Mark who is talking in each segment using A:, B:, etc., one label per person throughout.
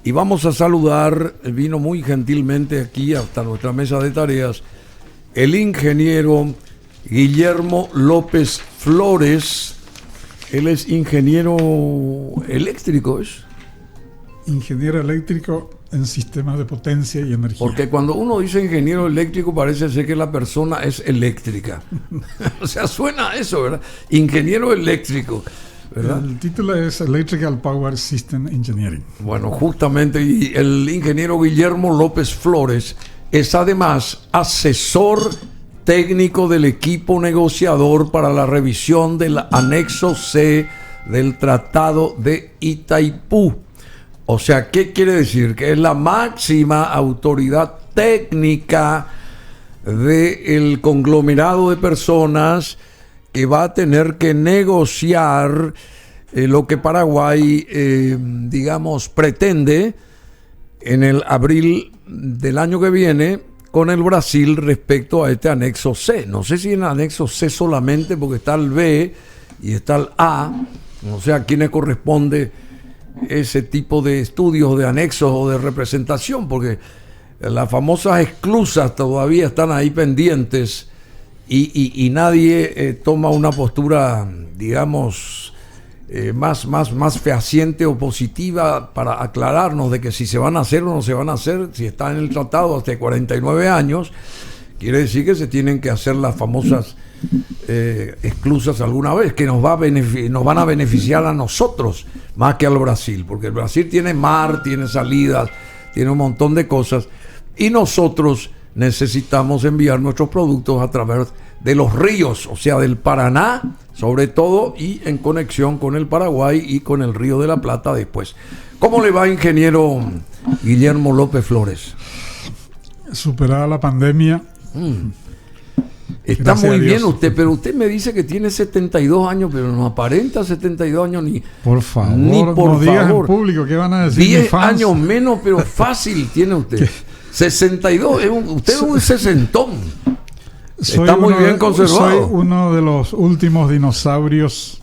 A: Y vamos a saludar, vino muy gentilmente aquí hasta nuestra mesa de tareas, el ingeniero Guillermo López Flores. Él es ingeniero eléctrico, ¿es?
B: Ingeniero eléctrico en sistemas de potencia y energía.
A: Porque cuando uno dice ingeniero eléctrico parece ser que la persona es eléctrica. O sea, suena a eso, ¿verdad? Ingeniero eléctrico, ¿verdad?
B: El título es Electrical Power System Engineering.
A: Bueno, justamente, y el ingeniero Guillermo López Flores es además asesor técnico del equipo negociador para la revisión del anexo C del Tratado de Itaipú. O sea, ¿qué quiere decir? Que es la máxima autoridad técnica del conglomerado de personas que va a tener que negociar lo que Paraguay, digamos, pretende en el abril del año que viene con el Brasil respecto a este anexo C. No sé si en el anexo C solamente, porque está el B y está el A, no sé a quién le corresponde ese tipo de estudios de anexos o de representación, porque las famosas esclusas todavía están ahí pendientes y nadie toma una postura, digamos, más fehaciente o positiva para aclararnos de que si se van a hacer o no se van a hacer. Si está en el tratado hasta 49 años, quiere decir que se tienen que hacer las famosas esclusas alguna vez, que nos van a beneficiar a nosotros más que al Brasil, porque el Brasil tiene mar, tiene salidas, tiene un montón de cosas, y nosotros necesitamos enviar nuestros productos a través de los ríos, o sea, del Paraná sobre todo, y en conexión con el Paraguay y con el Río de la Plata después. ¿Cómo le va, ingeniero Guillermo López Flores?
B: Superada la pandemia.
A: Está
B: Gracias
A: muy
B: a Dios.
A: bien usted, pero usted me dice que tiene 72 años, pero no aparenta 72 años ni...
B: Por favor,
A: ni por
B: no digas en
A: favor.
B: público, ¿qué van a decir mis
A: 10
B: fans?
A: años menos, pero fácil tiene usted. 62, usted es un sesentón. Está muy bien conservado.
B: Soy uno de los últimos dinosaurios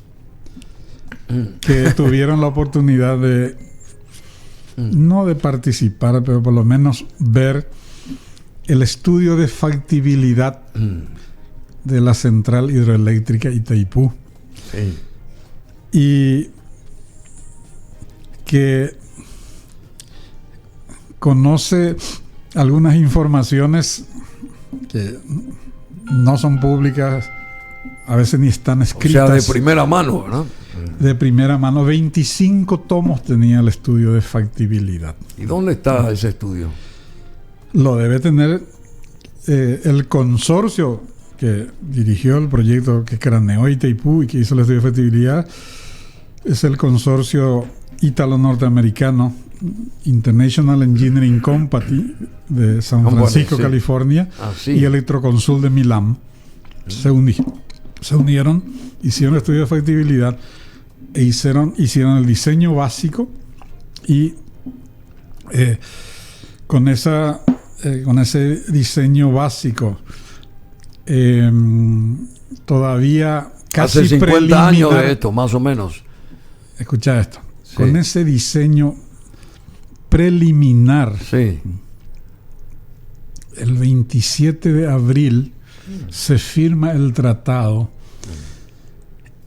B: que tuvieron la oportunidad de, no de participar, pero por lo menos ver el estudio de factibilidad de la central hidroeléctrica Itaipú.
A: Sí.
B: Y que conoce algunas informaciones que no son públicas, a veces ni están escritas.
A: O sea, de primera mano, ¿verdad?
B: De primera mano. 25 tomos tenía el estudio de factibilidad.
A: ¿Y dónde está ese estudio?
B: Lo debe tener el consorcio que dirigió el proyecto, que craneó Itaipú y que hizo el estudio de factibilidad. Es el consorcio ítalo-norteamericano International Engineering Company de San Francisco,
A: sí.
B: California,
A: Sí.
B: y Electroconsul de Milán. Se unieron, hicieron el estudio de factibilidad e hicieron el diseño básico, y con ese diseño básico todavía casi
A: hace 50
B: preliminar,
A: años de esto, más o menos.
B: Escucha esto.
A: Sí.
B: Con ese diseño preliminar,
A: Sí.
B: el 27 de abril se firma el tratado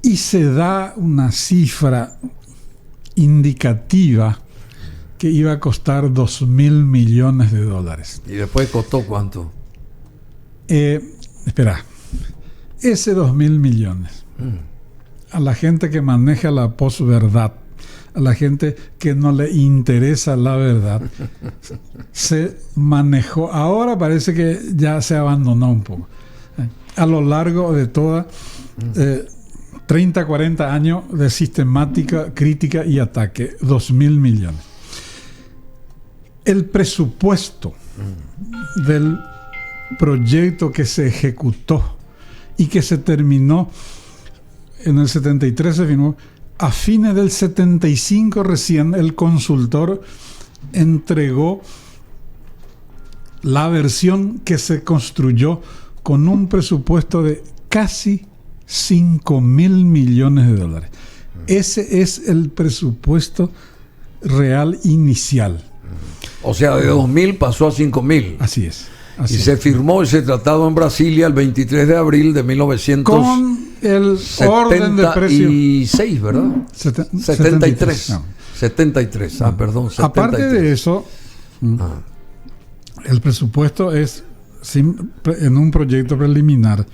B: y se da una cifra indicativa que iba a costar $2.000 millones.
A: ¿Y después costó cuánto?
B: Espera, ese 2.000 millones, a la gente que maneja la posverdad, a la gente que no le interesa la verdad, se manejó. Ahora parece que ya se abandonó un poco. A lo largo de toda 30, 40 años de sistemática, crítica y ataque, 2.000 millones. El presupuesto del proyecto que se ejecutó y que se terminó en el 73, se firmó. A fines del 75 recién el consultor entregó la versión que se construyó con un presupuesto de casi $5.000 millones. Ese es el presupuesto real inicial.
A: O sea, de 2.000 pasó a 5.000.
B: Así es.
A: Y se firmó ese tratado en Brasilia el 23 de abril de 1976,
B: con el orden de precio.
A: 76, ¿verdad? 73.
B: No.
A: 73, perdón. 73.
B: Aparte de eso, el presupuesto es, en un proyecto preliminar,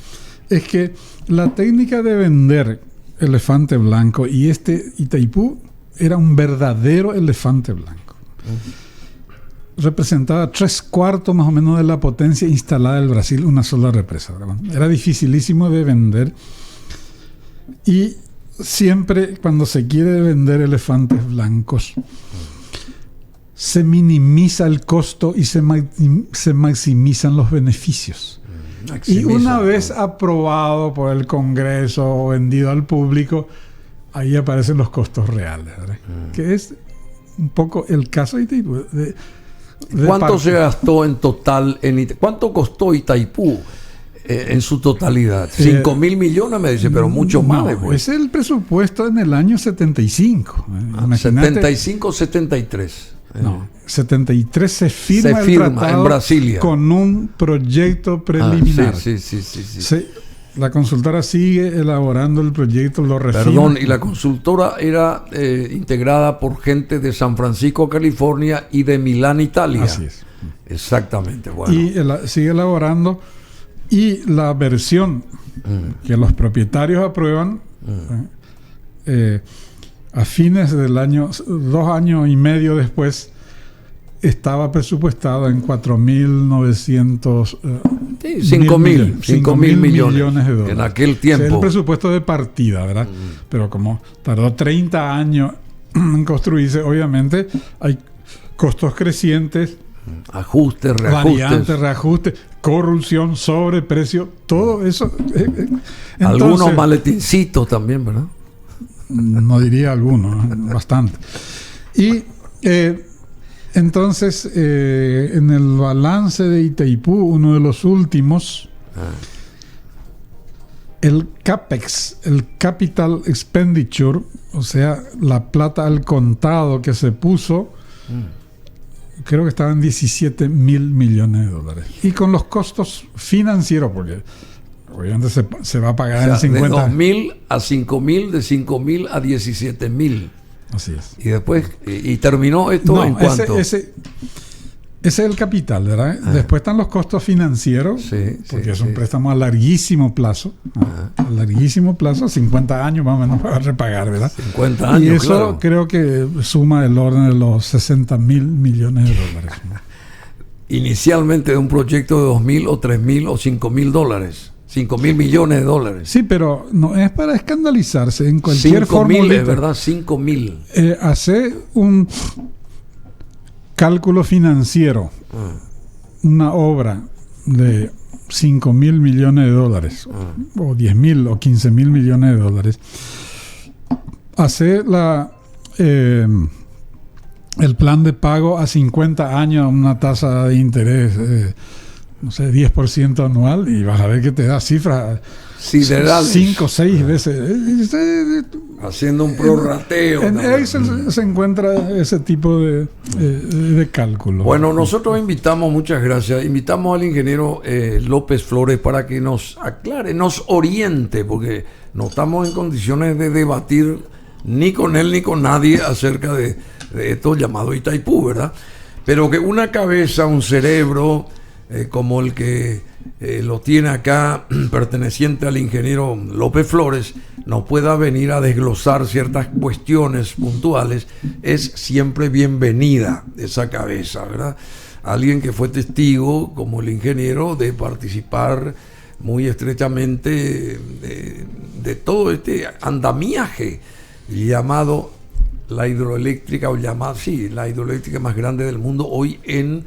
B: es que la técnica de vender elefante blanco, y Itaipú era un verdadero elefante blanco. Representaba 3/4 más o menos de la potencia instalada en Brasil, una sola represa, ¿verdad? Era dificilísimo de vender, y siempre cuando se quiere vender elefantes blancos se minimiza el costo y se maximizan los beneficios. Y una vez aprobado por el Congreso o vendido al público, ahí aparecen los costos reales, ¿verdad? Que es un poco el caso de Itaipú.
A: ¿Cuánto se gastó en total? ¿Cuánto costó Itaipú en su totalidad? 5.000 millones, me dice, pero mucho más.
B: Es el presupuesto en el año 75.
A: 75-73.
B: No, 73 se firma el tratado
A: en Brasilia
B: con un proyecto preliminar.
A: Sí.
B: La consultora sigue elaborando el proyecto, lo refina.
A: Perdón, y la consultora era integrada por gente de San Francisco, California, y de Milán, Italia.
B: Así es.
A: Exactamente. Bueno.
B: Y sigue elaborando, y la versión que los propietarios aprueban a fines del año, 2 años y medio después, estaba presupuestado en 4.900
A: 5.000 millones de dólares en aquel tiempo.
B: Es el presupuesto de partida, ¿verdad? Pero como tardó 30 años en construirse, obviamente hay costos crecientes,
A: ajustes,
B: variantes, reajustes, corrupción, sobreprecio, todo eso.
A: Algunos maletincitos también, ¿verdad?
B: No diría algunos, bastante. Y entonces, en el balance de Itaipú, uno de los últimos, el CAPEX, el Capital Expenditure, o sea, la plata al contado que se puso, creo que estaban 17.000 millones de dólares. Y con los costos financieros, porque obviamente se va a pagar, o sea, en 50.
A: De 2.000 a 5.000, de 5.000 a 17.000.
B: Así es.
A: Y después, y terminó esto en cuánto.
B: Ese es el capital, ¿verdad? Después están los costos financieros, porque es un préstamo a larguísimo plazo. A larguísimo plazo, 50 años más o menos para repagar, ¿verdad?
A: 50 años,
B: y eso creo que suma el orden de los 60.000 millones de dólares.
A: Inicialmente de un proyecto de 2.000 o 3.000 o 5.000 dólares. 5.000 millones de dólares.
B: Sí, pero no es para escandalizarse. En cualquier forma.
A: 5.000, es verdad, 5.000.
B: Hace un cálculo financiero, una obra de 5.000 millones de dólares, o 10.000 o 15.000 millones de dólares. Hace el plan de pago a 50 años a una tasa de interés, no sé, 10% anual, y vas a ver que te da cifras
A: siderales,
B: 5 o 6 veces.
A: Haciendo un prorrateo.
B: En Excel se encuentra ese tipo de cálculo.
A: Bueno, nosotros muchas gracias, invitamos al ingeniero López Flores para que nos aclare, nos oriente, porque no estamos en condiciones de debatir ni con él ni con nadie acerca de esto llamado Itaipú, ¿verdad? Pero que una cabeza, un cerebro como el que lo tiene acá, perteneciente al ingeniero López Flores, no pueda venir a desglosar ciertas cuestiones puntuales, es siempre bienvenida esa cabeza, ¿verdad? Alguien que fue testigo, como el ingeniero, de participar muy estrechamente de todo este andamiaje llamado la hidroeléctrica, la hidroeléctrica más grande del mundo hoy en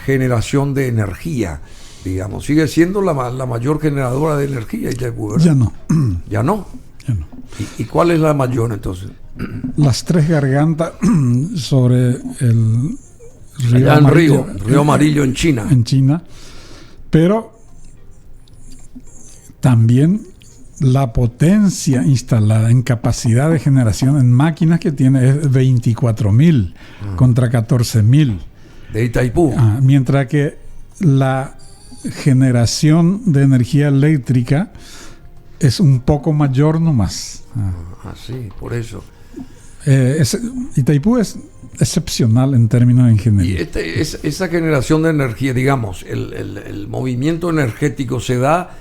A: generación de energía, digamos. Sigue siendo la mayor generadora de energía, ¿verdad?
B: Ya no.
A: ¿Ya no?
B: Ya no.
A: ¿Y cuál es la mayor entonces?
B: Las Tres Gargantas sobre el
A: río Amarillo. Río Amarillo en China.
B: En China. Pero también la potencia instalada en capacidad de generación en máquinas que tiene es 24.000 contra 14.000.
A: De Itaipú.
B: Mientras que la generación de energía eléctrica es un poco mayor nomás.
A: Sí, por eso.
B: Itaipú es excepcional en términos de ingeniería.
A: Y esa generación de energía, digamos, el movimiento energético se da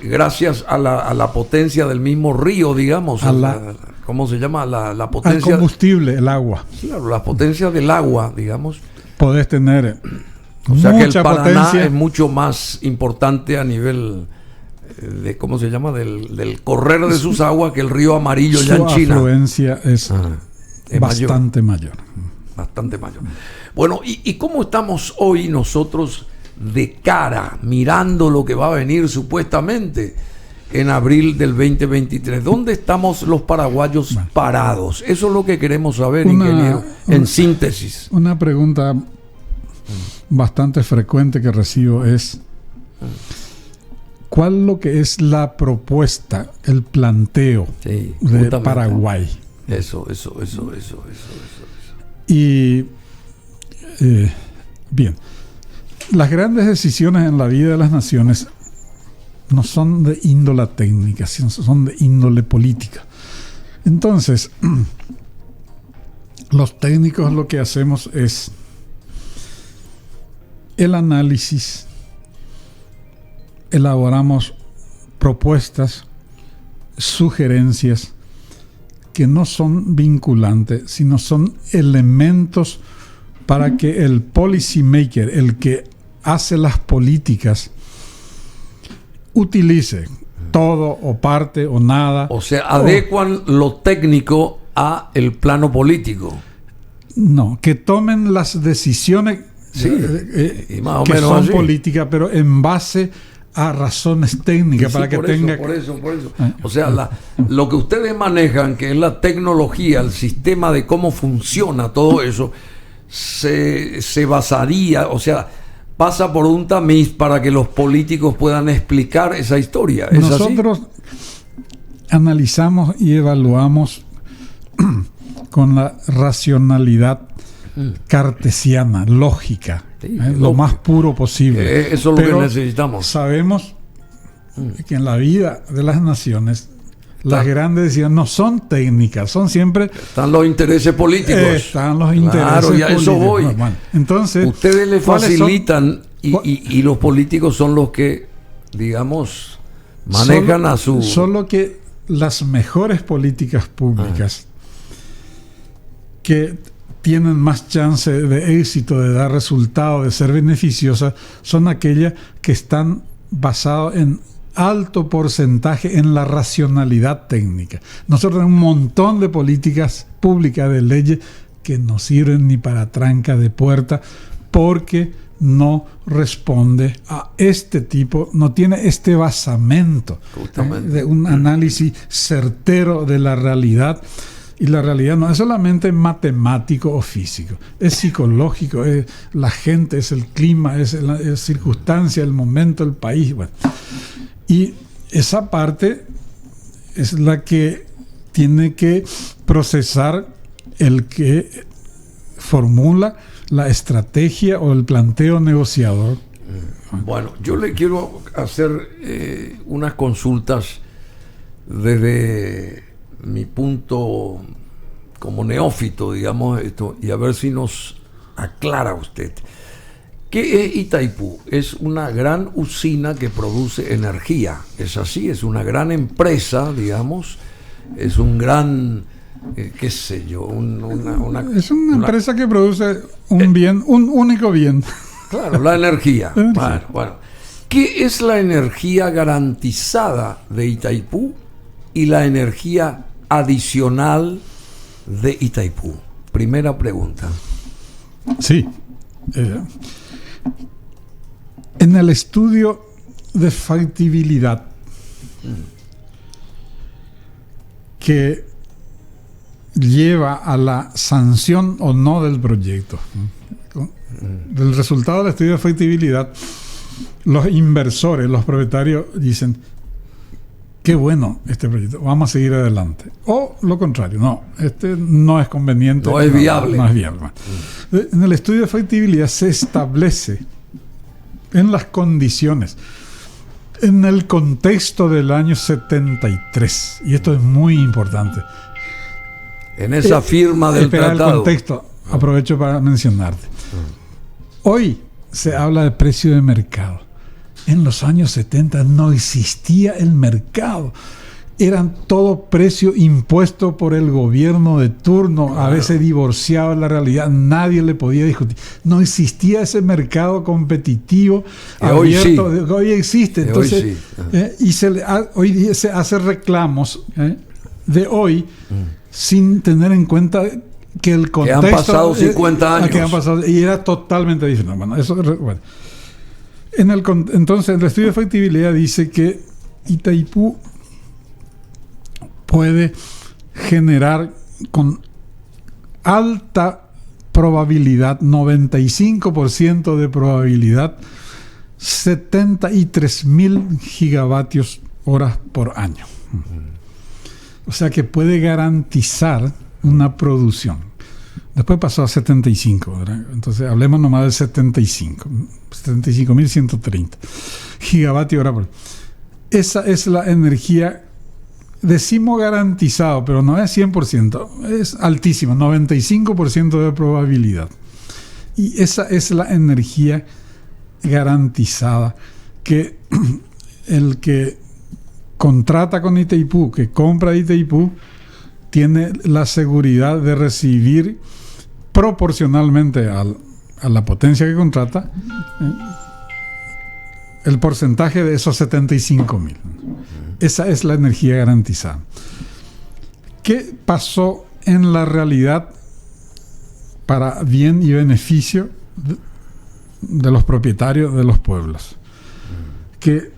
A: gracias a la potencia del mismo río, digamos. ¿Cómo se llama? La potencia.
B: Al combustible, el agua.
A: Claro, la potencia del agua, digamos.
B: Podés tener
A: o sea que el Paraná
B: potencia.
A: Es mucho más importante a nivel de, ¿cómo se llama? Del correr de sus aguas que el río Amarillo ya en China.
B: Su afluencia es bastante mayor.
A: Bastante mayor. Bueno, ¿y cómo estamos hoy nosotros de cara, mirando lo que va a venir supuestamente en abril del 2023? ¿Dónde estamos los paraguayos parados? Eso es lo que queremos saber, ingeniero, en síntesis.
B: Una pregunta bastante frecuente que recibo es: ¿cuál lo que es la propuesta, el planteo de Paraguay?
A: Eso.
B: Y bien, las grandes decisiones en la vida de las naciones no son de índole técnica, sino son de índole política. Entonces, los técnicos lo que hacemos es el análisis, elaboramos propuestas, sugerencias que no son vinculantes, sino son elementos para que el policy maker, el que hace las políticas, utilice todo o parte o nada.
A: O sea, adecuan lo técnico a el plano político.
B: No, que tomen las decisiones
A: y más o
B: que
A: menos
B: son
A: así.
B: Políticas, pero en base a razones técnicas, para que tenga...
A: Por eso. O sea, lo que ustedes manejan, que es la tecnología, el sistema de cómo funciona todo eso, se basaría, o sea, pasa por un tamiz para que los políticos puedan explicar esa historia. ¿Es
B: Nosotros analizamos y evaluamos con la racionalidad cartesiana, lógica, lo más puro posible.
A: Eso es lo que necesitamos.
B: Sabemos que en la vida de las naciones las grandes decisiones no son técnicas, son siempre...
A: Están los intereses políticos.
B: Están los intereses
A: políticos. Claro, y a eso voy.
B: Bueno, entonces,
A: ustedes le facilitan y los políticos son los que, digamos, manejan
B: Solo que las mejores políticas públicas que tienen más chance de éxito, de dar resultados, de ser beneficiosas, son aquellas que están basadas en alto porcentaje en la racionalidad técnica. Nosotros tenemos un montón de políticas públicas, de leyes que no sirven ni para tranca de puerta, porque no responde a este tipo, no tiene este basamento de un análisis certero de la realidad. Y la realidad no es solamente matemático o físico, es psicológico, es la gente, es el clima, es la circunstancia, el momento, el país. Bueno. Y esa parte es la que tiene que procesar el que formula la estrategia o el planteo negociador.
A: Bueno, yo le quiero hacer unas consultas desde mi punto como neófito, digamos, esto, y a ver si nos aclara usted. ¿Qué es Itaipú? Es una gran usina que produce energía. Es así, es una gran empresa, digamos, es un gran, qué sé yo,
B: es una empresa que produce un bien, un único bien.
A: Claro, la energía. Bueno. ¿Qué es la energía garantizada de Itaipú y la energía adicional de Itaipú? Primera pregunta.
B: Sí. En el estudio de factibilidad que lleva a la sanción o no del proyecto, del resultado del estudio de factibilidad, los inversores, los propietarios dicen: qué bueno este proyecto, vamos a seguir adelante. O lo contrario, no, este no es conveniente.
A: No es viable.
B: No es viable. En el estudio de factibilidad se establece en las condiciones, en el contexto del año 73, y esto es muy importante.
A: En esa firma del tratado.
B: El contexto, aprovecho para mencionarte. Hoy se habla de precio de mercado. En los años 70 no existía el mercado. Eran todo precio impuesto por el gobierno de turno, a veces divorciado de la realidad, nadie le podía discutir. No existía ese mercado competitivo abierto. Hoy existe. Entonces, hoy día se hace reclamos de hoy sin tener en cuenta que el contexto...
A: Que han pasado 50 años.
B: Y era totalmente diferente. Bueno, eso, bueno. Entonces, el estudio de factibilidad dice que Itaipú puede generar con alta probabilidad, 95% de probabilidad, 73.000 gigavatios horas por año. O sea que puede garantizar una producción. Después pasó a 75, ¿verdad? Entonces hablemos nomás del 75.130 gigavatios hora por año. Esa es la energía, decimos garantizado, pero no es 100%, es altísima, 95% de probabilidad. Y esa es la energía garantizada que el que contrata con Itaipú, que compra Itaipú, tiene la seguridad de recibir proporcionalmente a la potencia que contrata el porcentaje de esos 75.000. Esa es la energía garantizada. ¿Qué pasó en la realidad para bien y beneficio de los propietarios de los pueblos? Que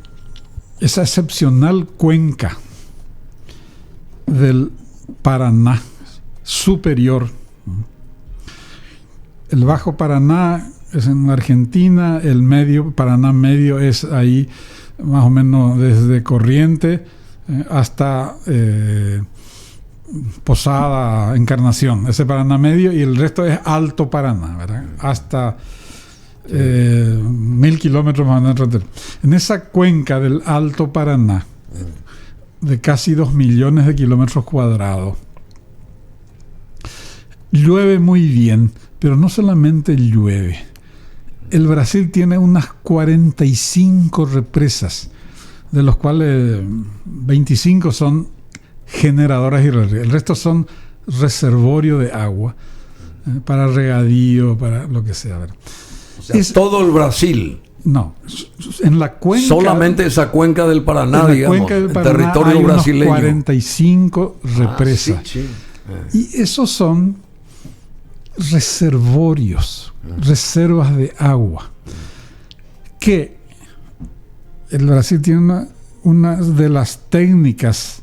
B: esa excepcional cuenca del Paraná superior, el Bajo Paraná es en Argentina, el medio, Paraná medio es ahí más o menos desde Corrientes hasta Posada, Encarnación, ese Paraná medio, y el resto es Alto Paraná, ¿verdad? Hasta 1.000 kilómetros más o menos. En esa cuenca del Alto Paraná, de casi 2 millones de kilómetros cuadrados, llueve muy bien, pero no solamente llueve. El Brasil tiene unas 45 represas, de los cuales 25 son generadoras y el resto son reservorios de agua para regadío, para lo que sea.
A: O sea, todo el Brasil.
B: No, en la cuenca...
A: Solamente esa cuenca del Paraná, digamos, el territorio
B: hay
A: brasileño.
B: 45 represas.
A: Sí.
B: Y esos son reservorios, reservas de agua, que el Brasil tiene una de las técnicas,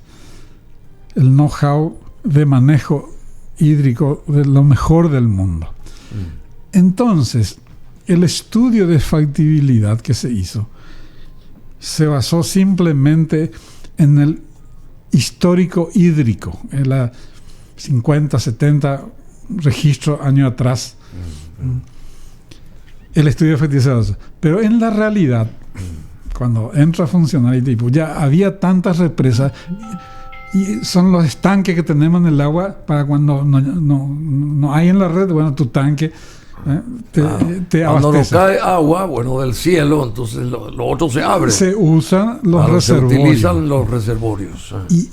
B: el know-how de manejo hídrico de lo mejor del mundo. Entonces, el estudio de factibilidad que se hizo se basó simplemente en el histórico hídrico, en la 50, 70 registros años atrás. El estudio de factibilidad. Pero en la realidad, cuando entra a funcionar Itaipú, ya había tantas represas y son los estanques que tenemos en el agua para cuando no hay en la red, bueno, tu tanque te abastece.
A: Cuando no cae agua, bueno, del cielo, entonces lo otro se abre.
B: Se usan los reservorios.
A: Se utilizan los reservorios.
B: Y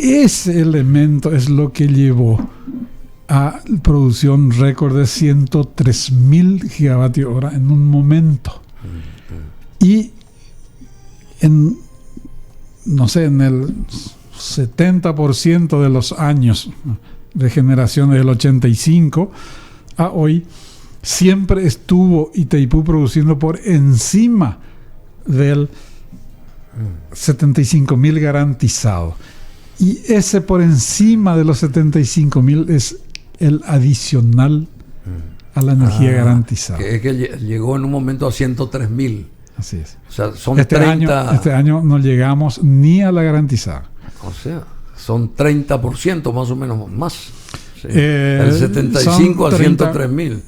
B: ese elemento es lo que llevó a producción récord de 103.000 gigavatios hora en un momento. Y en el 70% de los años de generación desde el 85 a hoy, siempre estuvo Itaipú produciendo por encima del 75.000 garantizado. Y ese por encima de los 75.000 es el adicional a la energía garantizada.
A: Que llegó en un momento a 103.000.
B: Así es.
A: O sea, son 30...
B: Este año no llegamos ni a la garantizada.
A: O sea, son 30% más o menos más. Sí. El 75 a 103.000.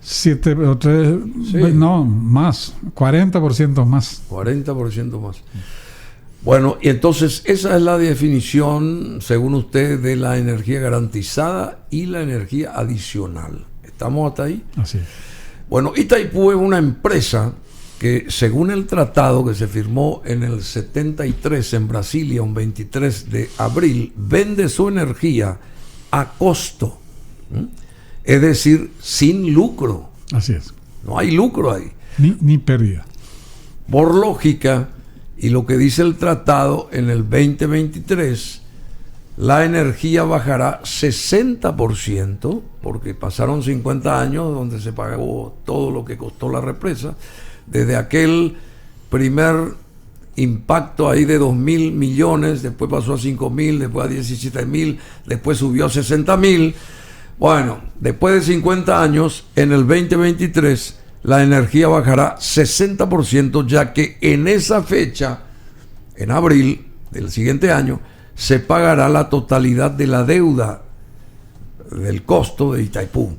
B: 7 o 3, sí. No, más, 40% más.
A: 40% más. Bueno, y entonces esa es la definición, según usted, de la energía garantizada y la energía adicional. ¿Estamos hasta ahí?
B: Así es.
A: Bueno, Itaipu es una empresa que, según el tratado que se firmó en el 73 en Brasilia, un 23 de abril, vende su energía a costo. Es decir, sin lucro.
B: Así es.
A: No hay lucro ahí.
B: Ni pérdida.
A: Por lógica, y lo que dice el tratado, en el 2023, la energía bajará 60%, porque pasaron 50 años donde se pagó todo lo que costó la represa, desde aquel primer impacto ahí de 2.000 millones, después pasó a 5.000, después a 17.000, después subió a 60.000. Bueno, después de 50 años, en el 2023, la energía bajará 60%, ya que en esa fecha, en abril del siguiente año, se pagará la totalidad de la deuda del costo de Itaipu.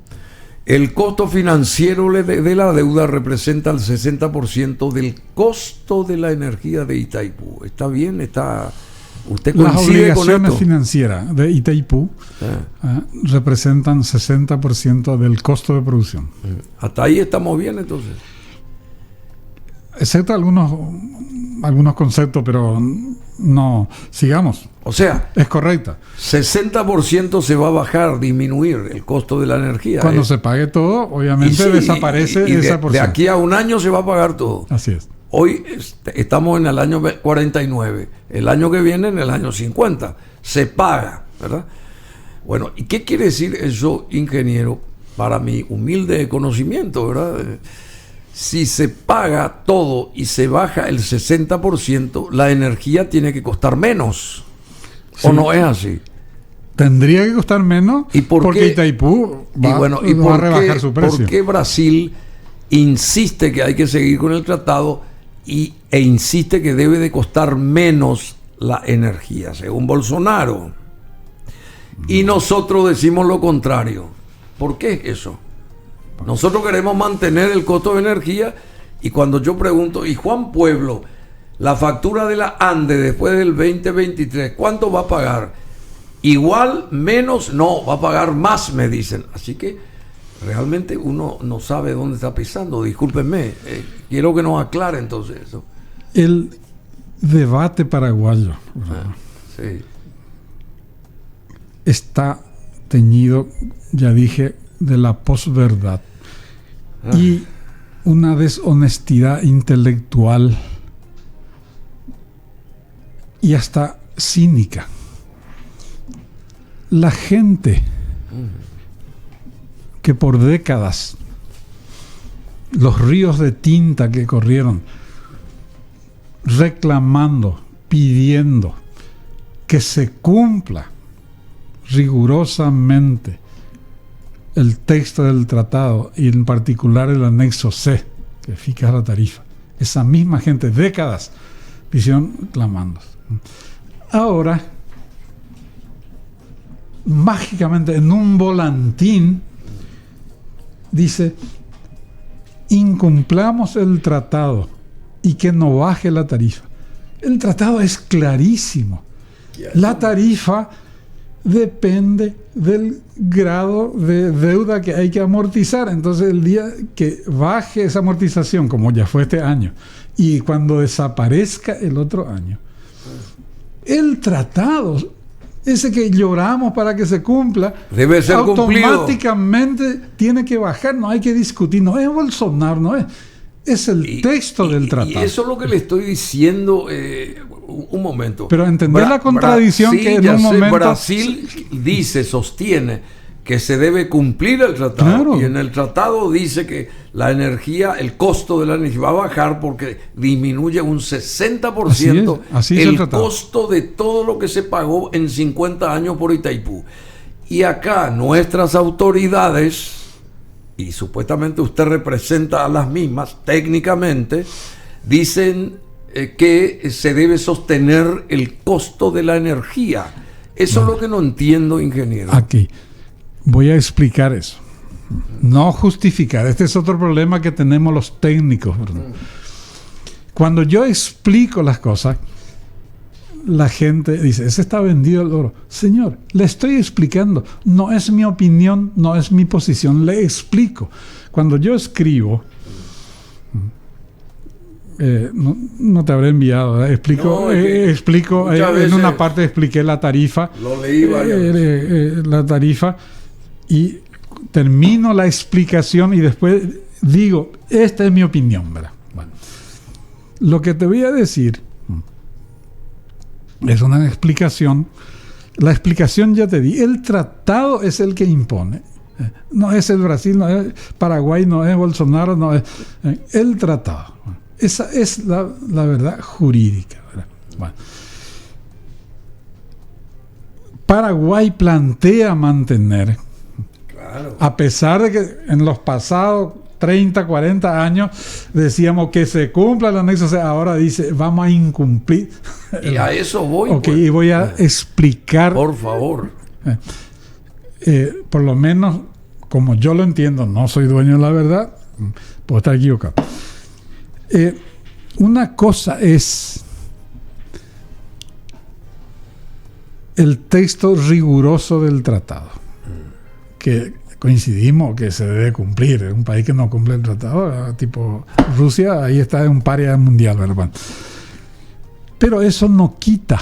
A: El costo financiero de la deuda representa el 60% del costo de la energía de Itaipu. ¿Está bien? ¿Usted coincide
B: Las obligaciones
A: con esto?
B: financieras de Itaipu representan 60% del costo de producción.
A: Hasta ahí estamos bien, entonces.
B: Excepto algunos conceptos, pero no, sigamos.
A: O sea,
B: es correcta.
A: 60% se va a bajar, disminuir el costo de la energía.
B: Cuando se pague todo, obviamente desaparece esa porción.
A: De aquí a un año se va a pagar todo.
B: Así es.
A: Hoy estamos en el año 49, el año que viene en el año 50, se paga, ¿verdad? Bueno, ¿y qué quiere decir eso, ingeniero, para mi humilde conocimiento, ¿verdad? Si se paga todo y se baja el 60%, la energía tiene que costar menos, sí. ¿O no es así?
B: Tendría que costar menos.
A: ¿Y por
B: porque
A: qué?
B: Itaipu va a rebajar su precio.
A: ¿Por qué Brasil insiste que hay que seguir con el tratado e insiste que debe de costar menos la energía, según Bolsonaro? Y nosotros decimos lo contrario. ¿Por qué eso? Nosotros queremos mantener el costo de energía, y cuando yo pregunto, y Juan Pueblo, la factura de la ANDE después del 2023, ¿cuánto va a pagar? Igual, menos, no, va a pagar más, me dicen. Así que realmente uno no sabe dónde está pisando. Discúlpenme, quiero que nos aclare entonces eso.
B: El debate paraguayo
A: sí.
B: está teñido, ya dije, de la posverdad y una deshonestidad intelectual y hasta cínica. La gente que por décadas, los ríos de tinta que corrieron reclamando, pidiendo que se cumpla rigurosamente el texto del tratado y en particular el anexo C que fija la tarifa, esa misma gente, décadas, hicieron clamando. Ahora, mágicamente en un volantín dice: incumplamos el tratado y que no baje la tarifa. El tratado es clarísimo. La tarifa depende del grado de deuda que hay que amortizar. Entonces, el día que baje esa amortización, como ya fue este año, y cuando desaparezca el otro año, el tratado, ese que lloramos para que se cumpla,
A: debe ser
B: automáticamente
A: cumplido.
B: Tiene que bajar, no hay que discutir, no es Bolsonaro, no es el texto del tratado.
A: Y eso es lo que le estoy diciendo. Un momento.
B: Pero entender la contradicción que en un momento
A: Brasil sostiene que se debe cumplir el tratado, claro. Y en el tratado dice que la energía, el costo de la energía va a bajar porque disminuye un 60%
B: así
A: el costo de todo lo que se pagó en 50 años por Itaipu. Y acá nuestras autoridades, y supuestamente usted representa a las mismas técnicamente, dicen que se debe sostener el costo de la energía. Eso es lo que no entiendo, ingeniero.
B: Aquí voy a explicar eso. No justificar. Este es otro problema que tenemos los técnicos, ¿verdad? Cuando yo explico las cosas, la gente dice, ese está vendido el oro. Señor, le estoy explicando. No es mi opinión, no es mi posición. Le explico. Cuando yo escribo, no te habré enviado, ¿verdad? Explico en una parte expliqué la tarifa.
A: Lo leí
B: la tarifa y termino la explicación y después digo, esta es mi opinión, ¿verdad? Bueno, lo que te voy a decir es una explicación. La explicación ya te di. El tratado es el que impone. No es el Brasil, no es Paraguay, no es Bolsonaro, no es el tratado. Esa es la verdad jurídica, ¿verdad? Bueno. Paraguay plantea mantener, claro, a pesar de que en los pasados 30, 40 años decíamos que se cumpla el anexo, o sea, ahora dice vamos a incumplir.
A: Y a eso voy.
B: Ok, pues. Y voy a explicar.
A: Por favor.
B: Por lo menos, como yo lo entiendo, no soy dueño de la verdad, puedo estar equivocado. Una cosa es el texto riguroso del tratado, que coincidimos que se debe cumplir. Un país que no cumple el tratado, tipo Rusia, ahí está en un paria mundial, ¿verdad? Pero eso no quita,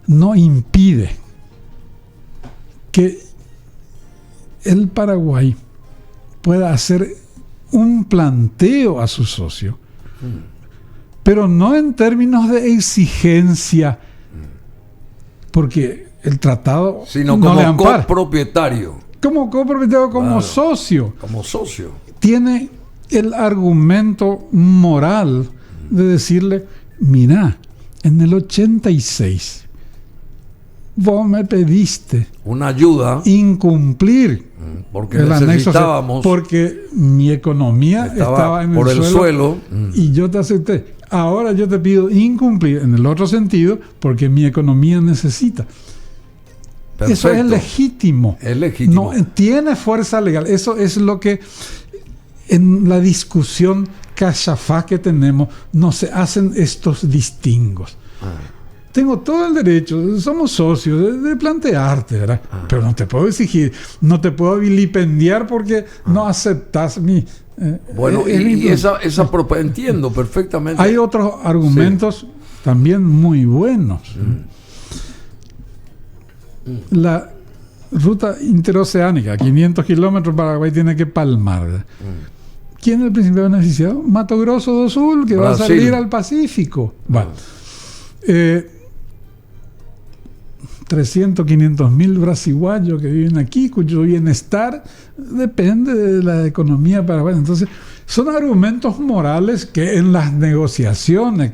B: no impide que el Paraguay pueda hacer un planteo a su socio, pero no en términos de exigencia, porque el tratado
A: sino
B: no
A: como copropietario.
B: Como copropietario, como claro, socio.
A: Como socio.
B: Tiene el argumento moral de decirle, mira, en el 86 vos me pediste
A: una ayuda,
B: incumplir
A: porque necesitábamos,
B: porque mi economía estaba en el suelo y yo te acepté. Ahora yo te pido incumplir en el otro sentido porque mi economía necesita. Perfecto. Eso es legítimo.
A: Es legítimo.
B: No, tiene fuerza legal. Eso es lo que en la discusión cachafá que tenemos no se hacen estos distingos. Tengo todo el derecho, somos socios, de plantearte, ¿verdad? Pero no te puedo exigir, no te puedo vilipendiar porque no aceptas mi...
A: bueno, y esa entiendo perfectamente.
B: Hay otros argumentos también muy buenos. La ruta interoceánica, 500 kilómetros, Paraguay tiene que palmar, ¿verdad? ¿Quién es el principal beneficiado? Mato Grosso do Sul, que Brasil. Va a salir al Pacífico. Bueno, 300, 500 mil brasiguayos que viven aquí, cuyo bienestar depende de la economía paraguaya. Entonces, son argumentos morales que en las negociaciones,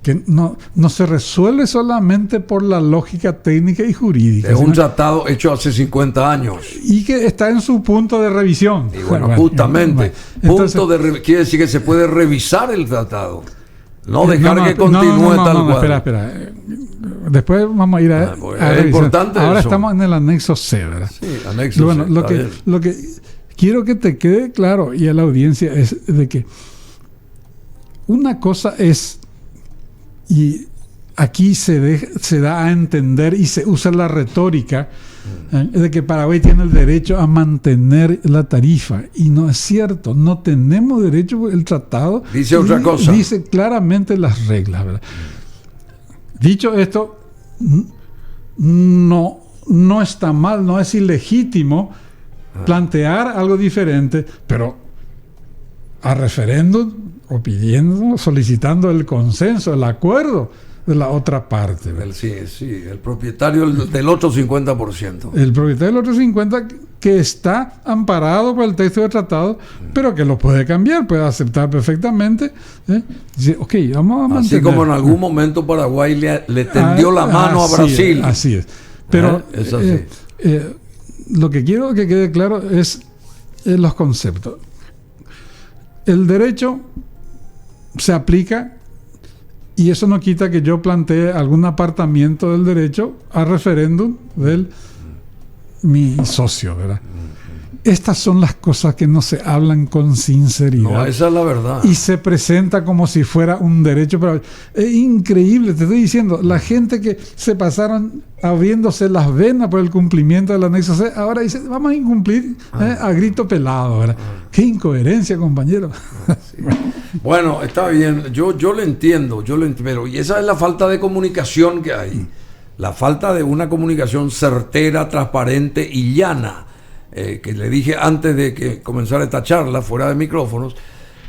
B: que no se resuelve solamente por la lógica técnica y jurídica.
A: Es un tratado hecho hace 50 años.
B: Y que está en su punto de revisión.
A: Y bueno, justamente. Quiere decir que se puede revisar el tratado. No dejar que continúe tal cual.
B: Espera. Después vamos a ir a
A: es importante.
B: Ahora
A: eso.
B: Estamos en el anexo C, ¿verdad?
A: Sí, anexo
B: bueno,
A: C.
B: Lo que quiero que te quede claro y a la audiencia es de que una cosa es, y aquí se da a entender y se usa la retórica de que Paraguay tiene el derecho a mantener la tarifa, y no es cierto, no tenemos derecho, porque el tratado
A: dice otra cosa,
B: dice claramente las reglas, ¿verdad? Dicho esto, no está mal, no es ilegítimo plantear algo diferente, pero a referéndum o pidiendo, solicitando el consenso, el acuerdo de la otra parte.
A: El propietario del otro 50%.
B: El propietario del otro 50% que está amparado por el texto del tratado, pero que lo puede cambiar, puede aceptar perfectamente. Dice, ok, vamos a mantener.
A: Así como en algún momento Paraguay le tendió la mano a Brasil.
B: Así es. Pero
A: es así.
B: Lo que quiero que quede claro es los conceptos. El derecho se aplica, y eso no quita que yo plantee algún apartamiento del derecho a referéndum de mi socio, ¿verdad? Estas son las cosas que no se hablan con sinceridad.
A: No, esa es la verdad.
B: Y se presenta como si fuera un derecho. Pero es increíble, te estoy diciendo. La gente que se pasaron abriéndose las venas por el cumplimiento del anexo C, ahora dice, vamos a incumplir a grito pelado, ¿verdad? Qué incoherencia, compañero.
A: Sí. Bueno, está bien. Yo lo entiendo, pero y esa es la falta de comunicación que hay. La falta de una comunicación certera, transparente y llana. Que le dije antes de que comenzara esta charla, fuera de micrófonos,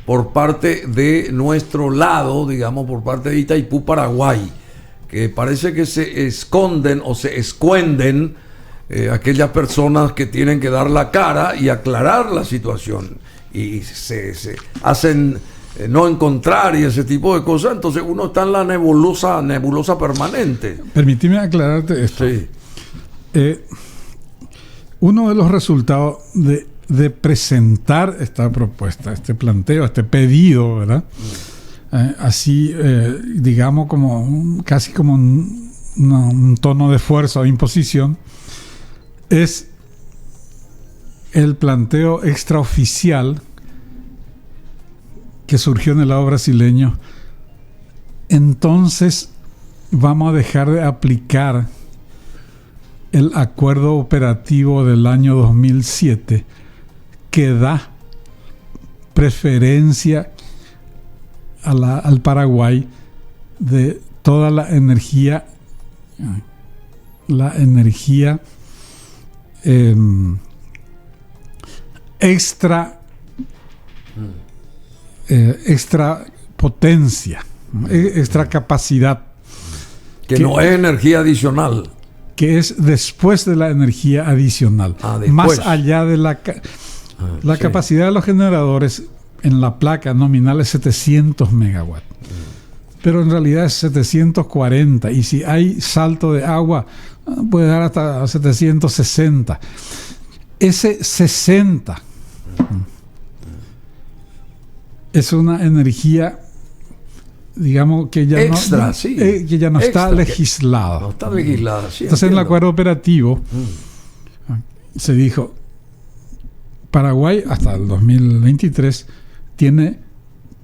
A: por parte de nuestro lado, digamos, por parte de Itaipú, Paraguay, que parece que se esconden o se escuenden aquellas personas que tienen que dar la cara y aclarar la situación, y se hacen no encontrar y ese tipo de cosas. Entonces uno está en la nebulosa permanente.
B: Permíteme aclararte esto.
A: Sí.
B: Uno de los resultados de presentar esta propuesta, este planteo, este pedido, ¿verdad? Así, digamos, casi como un tono de fuerza o imposición, es el planteo extraoficial que surgió en el lado brasileño. Entonces vamos a dejar de aplicar el acuerdo operativo del año 2007 que da preferencia al Paraguay de toda la energía extra potencia, extra capacidad,
A: que no es energía adicional,
B: que es después de la energía adicional, más allá de la
A: sí.
B: Capacidad de los generadores en la placa nominal es 700 megawatts, pero en realidad es 740, y si hay salto de agua puede dar hasta 760. Ese 60 es una energía, digamos, que ya
A: extra,
B: que ya no está legislada.
A: No está legislada, sí.
B: Entonces, en el acuerdo operativo se dijo, Paraguay hasta el 2023 tiene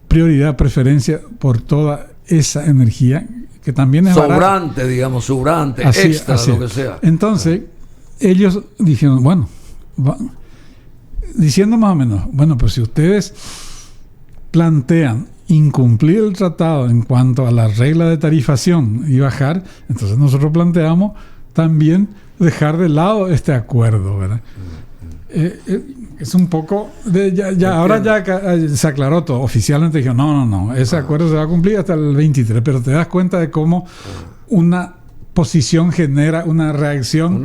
B: prioridad, preferencia por toda esa energía que también es
A: sobrante, digamos, sobrante, extra, lo que sea.
B: Entonces, ellos dijeron, bueno, diciendo más o menos, bueno, pues si ustedes plantean incumplir el tratado en cuanto a la regla de tarifación y bajar, entonces nosotros planteamos también dejar de lado este acuerdo, ¿verdad? Es un poco ahora ya se aclaró todo. Oficialmente dijeron, no, ese acuerdo se va a cumplir hasta el 23, pero te das cuenta de cómo una posición genera una reacción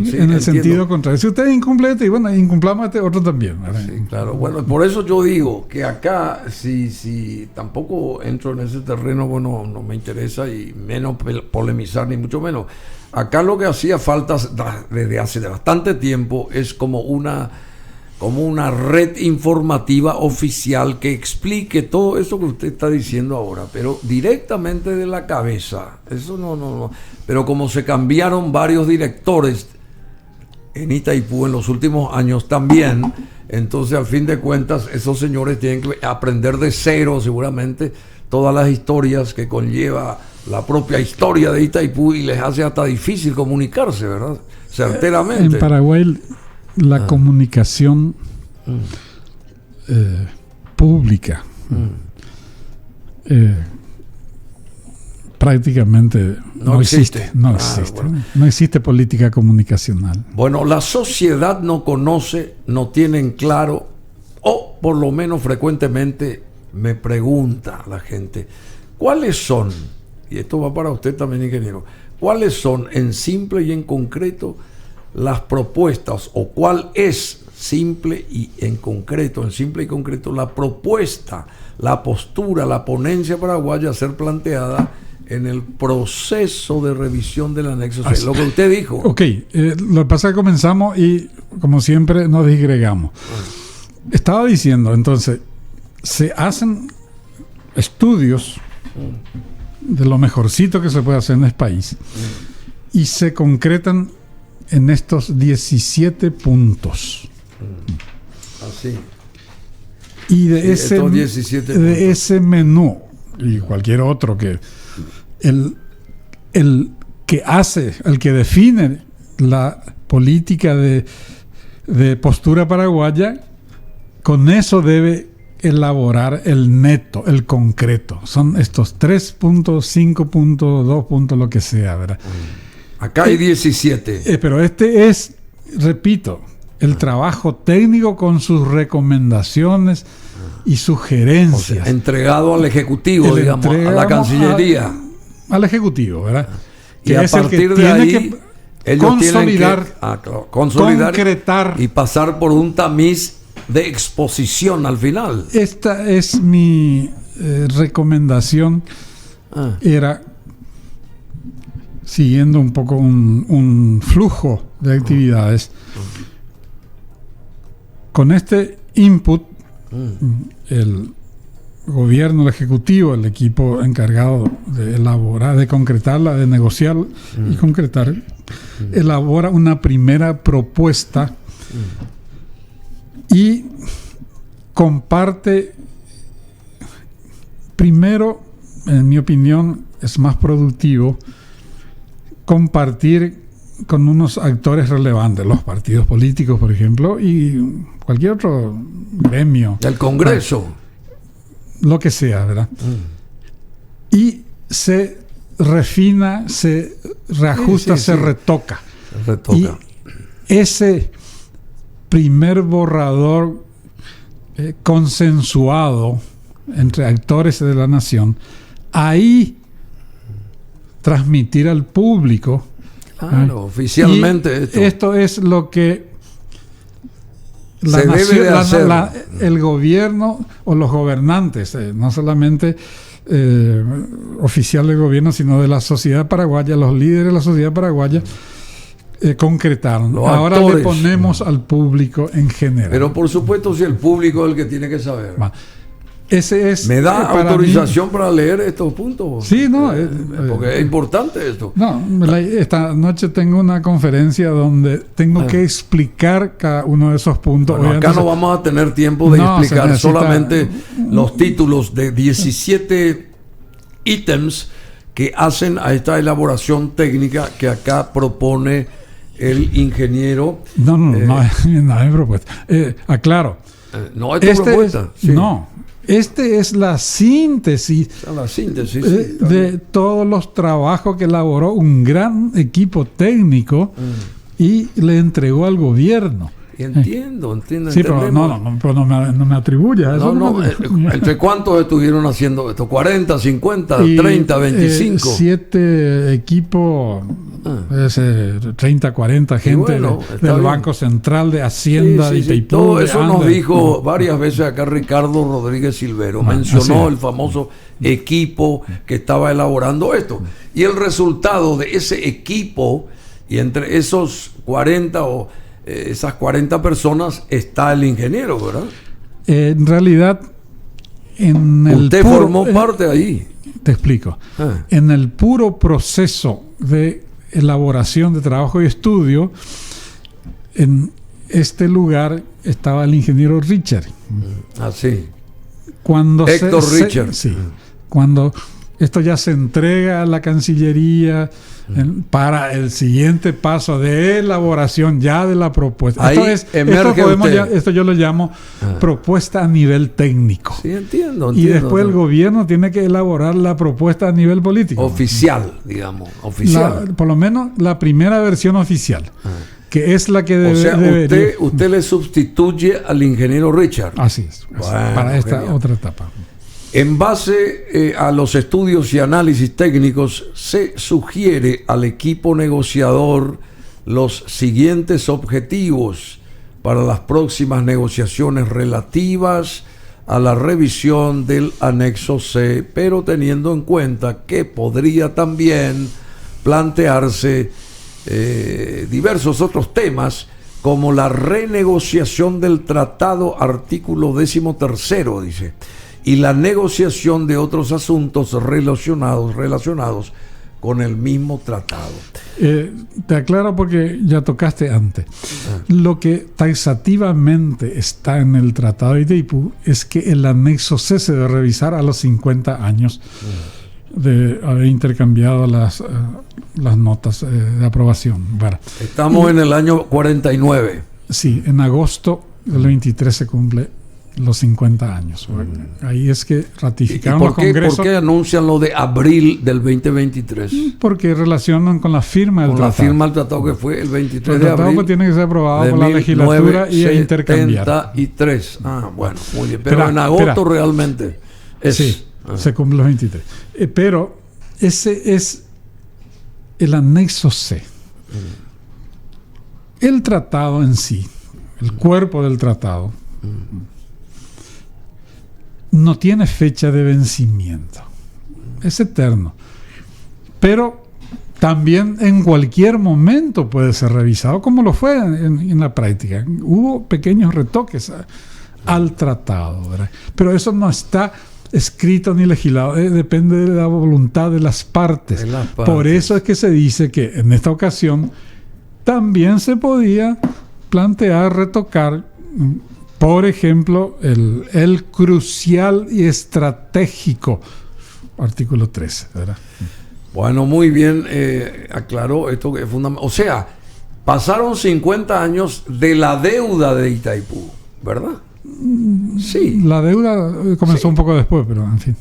A: sí,
B: en el sentido contrario. Si usted incumple este, y bueno, incumplamos este otro también, ¿verdad?
A: Sí, claro. Bueno, por eso yo digo que acá, si tampoco entro en ese terreno, bueno, no me interesa, y menos polemizar, ni mucho menos. Acá lo que hacía falta desde hace bastante tiempo es como una red informativa oficial que explique todo eso que usted está diciendo ahora, pero directamente de la cabeza. Eso no. Pero como se cambiaron varios directores en Itaipú en los últimos años también, entonces al fin de cuentas esos señores tienen que aprender de cero seguramente todas las historias que conlleva la propia historia de Itaipú, y les hace hasta difícil comunicarse, ¿verdad? Certeramente.
B: En Paraguay la comunicación pública prácticamente no existe. No existe política comunicacional.
A: Bueno, la sociedad no conoce, no tiene en claro, o por lo menos frecuentemente me pregunta la gente, ¿cuáles son? Y esto va para usted también, ingeniero. ¿Cuáles son en simple y en concreto las propuestas, o cuál es simple y en simple y concreto la propuesta, la postura, la ponencia paraguaya a ser planteada en el proceso de revisión del anexo C? Lo que usted dijo.
B: Ok, lo que pasa es que comenzamos y como siempre nos disgregamos. Estaba diciendo, entonces, se hacen estudios de lo mejorcito que se puede hacer en el país y se concretan en estos 17 puntos.
A: Así.
B: Y de ese menú y cualquier otro que el que define la política de postura paraguaya, con eso debe elaborar el neto, el concreto. Son estos 3 puntos, 5 puntos, 2 puntos, lo que sea, ¿verdad?
A: Acá hay 17.
B: Pero este es, repito, el trabajo técnico con sus recomendaciones y sugerencias.
A: O sea, entregado al Ejecutivo, digamos, a la Cancillería.
B: Al Ejecutivo, ¿verdad?
A: Y a partir de ahí, ellos
B: consolidar,
A: tienen que consolidar,
B: concretar
A: y pasar por un tamiz de exposición al final.
B: Esta es mi recomendación. Era siguiendo un poco un flujo de actividades. Con este input, el gobierno, el ejecutivo, el equipo encargado de elaborar, de concretarla, de negociar y concretar, elabora una primera propuesta y comparte. Primero, en mi opinión, es más productivo compartir con unos actores relevantes, los partidos políticos, por ejemplo, y cualquier otro gremio.
A: El Congreso.
B: Lo que sea, ¿verdad? Y se refina, se reajusta, se retoca. Y ese primer borrador consensuado entre actores de la nación, ahí transmitir al público.
A: Claro, oficialmente
B: esto es lo que
A: se debe de hacer.
B: El gobierno o los gobernantes, no solamente oficial del gobierno, sino de la sociedad paraguaya, los líderes de la sociedad paraguaya, concretaron. Ahora actores le ponemos al público en general.
A: Pero por supuesto, si el público es el que tiene que saber.
B: Ese es,
A: ¿me da autorización para leer estos puntos?
B: Sí, no.
A: Porque es importante esto.
B: No, esta noche tengo una conferencia donde tengo que explicar cada uno de esos puntos.
A: Bueno, acá no vamos a tener tiempo de explicar solamente los títulos de 17 ítems que hacen a esta elaboración técnica que acá propone el ingeniero.
B: No hay propuesta. Aclaro.
A: No hay propuesta. Sí.
B: No. Este es la síntesis, de todos los trabajos que elaboró un gran equipo técnico y le entregó al gobierno.
A: Entiendo.
B: Sí, pero no me atribuya eso.
A: ¿Entre cuántos estuvieron haciendo esto? ¿40, 50, 30, 25?
B: 7 equipos, 30, 40 gente del Banco Central, de Hacienda, de Itaipú.
A: Todo eso nos dijo varias veces acá Ricardo Rodríguez Silvero. Mencionó el famoso equipo que estaba elaborando esto. Y el resultado de ese equipo, y entre esos 40 o esas 40 personas está el ingeniero, ¿verdad?
B: En realidad,
A: usted formó parte ahí.
B: Te explico. En el puro proceso de elaboración de trabajo y estudio, en este lugar estaba el ingeniero Richard.
A: Sí.
B: Héctor
A: Richard.
B: Sí. Cuando esto ya se entrega a la Cancillería para el siguiente paso de elaboración ya de la propuesta.
A: Ahí
B: esto yo lo llamo propuesta a nivel técnico.
A: Sí, entiendo.
B: Y después el gobierno tiene que elaborar la propuesta a nivel político.
A: Oficial, digamos. Oficial.
B: Por lo menos la primera versión oficial. Que es la que debería.
A: Usted le sustituye al ingeniero Richard.
B: Así es. Para esta otra etapa.
A: En base a los estudios y análisis técnicos, se sugiere al equipo negociador los siguientes objetivos para las próximas negociaciones relativas a la revisión del anexo C, pero teniendo en cuenta que podría también plantearse diversos otros temas, como la renegociación del tratado, artículo 13, dice, y la negociación de otros asuntos relacionados con el mismo tratado.
B: Te aclaro porque ya tocaste antes. Lo que taxativamente está en el Tratado de Itaipú es que el anexo C se debe revisar a los 50 años de haber intercambiado las notas de aprobación. Bueno,
A: estamos en el año 49.
B: Sí, en agosto del 23 se cumple los 50 años. Ahí es que ratificaron los congresos.
A: ¿Por qué anuncian lo de abril del 2023?
B: Porque relacionan con la firma del tratado.
A: Con la firma del tratado que fue el 23 de abril.
B: El tratado tiene que ser aprobado por la legislatura y intercambiar.
A: 73. Bueno, muy bien. Pero en agosto realmente es.
B: Sí, se cumple los 23. Pero ese es el anexo C. El tratado en sí, el cuerpo del tratado, no tiene fecha de vencimiento. Es eterno. Pero también en cualquier momento puede ser revisado, como lo fue en la práctica. Hubo pequeños retoques al tratado, ¿verdad? Pero eso no está escrito ni legislado, depende de la voluntad de las partes. Por eso es que se dice que en esta ocasión también se podía plantear retocar, por ejemplo, el crucial y estratégico artículo 13, ¿verdad?
A: Bueno, muy bien, aclaró esto que es fundamental. O sea, pasaron 50 años de la deuda de Itaipú, ¿verdad? Sí.
B: La deuda comenzó un poco después, pero en fin,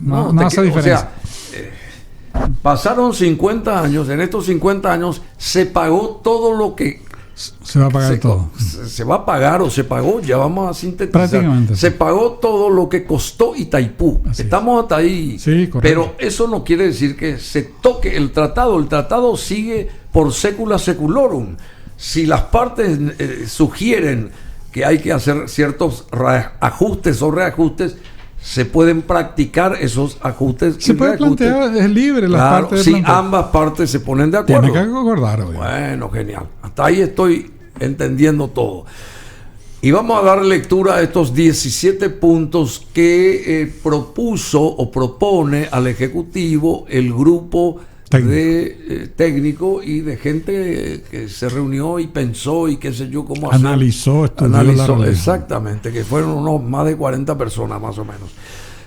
B: no hace diferencia.
A: O sea, pasaron 50 años, en estos 50 años se pagó todo lo que
B: se va a pagar todo.
A: Se va a pagar o se pagó, ya vamos a sintetizar.
B: Prácticamente.
A: Se pagó todo lo que costó Itaipú. Estamos hasta ahí.
B: Sí, correcto.
A: Pero eso no quiere decir que se toque el tratado. El tratado sigue por secula seculorum. Si las partes sugieren que hay que hacer ciertos ajustes o reajustes, se pueden practicar esos ajustes.
B: Se puede plantear, es libre las partes.
A: Si ambas partes se ponen de acuerdo.
B: Tiene que acordar.
A: Bueno, genial. Hasta ahí estoy entendiendo todo. Y vamos a dar lectura a estos 17 puntos que propuso o propone al Ejecutivo el grupo técnico y de gente que se reunió y pensó y qué sé yo cómo hacer.
B: Analizó,
A: exactamente, que fueron más de 40 personas más o menos.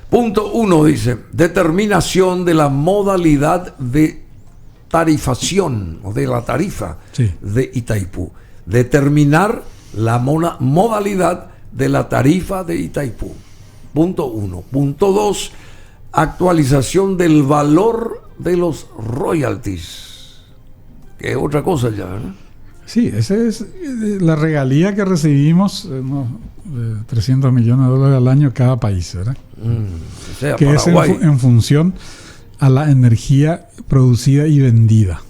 A: Punto 1 dice: determinación de la modalidad de tarifación o de la tarifa de Itaipú. Determinar la modalidad de la tarifa de Itaipú. Punto 1. Punto 2. Actualización del valor de los royalties, que es otra cosa ya, ¿verdad?
B: Sí, esa es la regalía que recibimos, de $300 millones al año cada país, ¿verdad?
A: O sea,
B: que Paraguay. Es en función a la energía producida y vendida.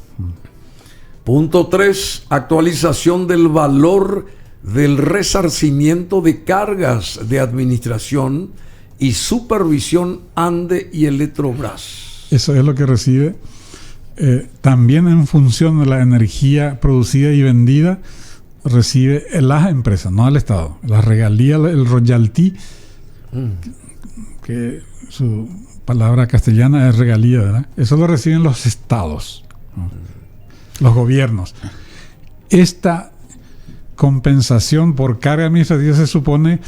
A: Punto 3, actualización del valor del resarcimiento de cargas de administración y supervisión ANDE y Electrobras.
B: Eso es lo que recibe. También en función de la energía producida y vendida, recibe las empresas, no el Estado. La regalía, el royalty, que su palabra castellana es regalía, ¿verdad? Eso lo reciben los estados, ¿no? Los gobiernos. Esta compensación por carga administrativa se supone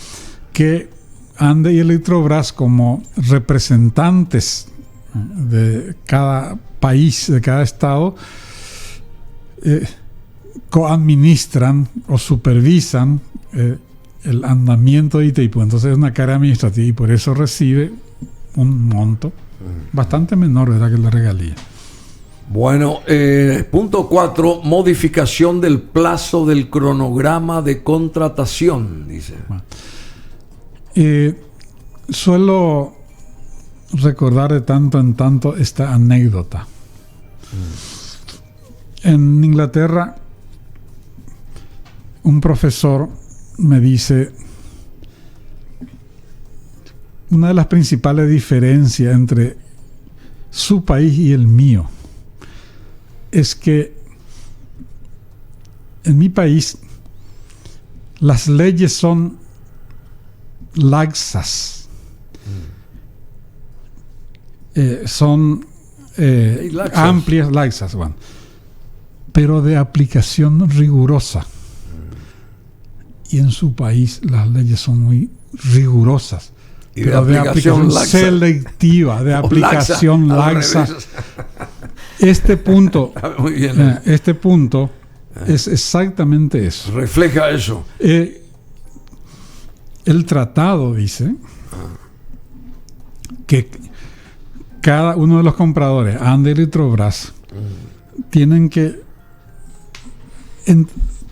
B: que ANDE y Electrobras, como representantes de cada país, de cada estado, coadministran o supervisan el andamiento de Itaipú. Entonces es una carga administrativa y por eso recibe un monto bastante menor, ¿verdad?, que la regalía.
A: Bueno, punto 4, modificación del plazo del cronograma de contratación, dice.
B: Bueno, suelo recordar de tanto en tanto esta anécdota. En Inglaterra, un profesor me dice: una de las principales diferencias entre su país y el mío es que en mi país las leyes son laxas, son
A: laxas.
B: amplias, laxas, bueno, pero de aplicación rigurosa. Y en su país las leyes son muy rigurosas.
A: Y
B: pero de aplicación
A: laxa.
B: Selectiva, de aplicación laxa. Este punto,
A: muy bien.
B: este punto es exactamente eso.
A: Refleja eso.
B: El tratado dice que cada uno de los compradores, Ander y Trobras, tienen que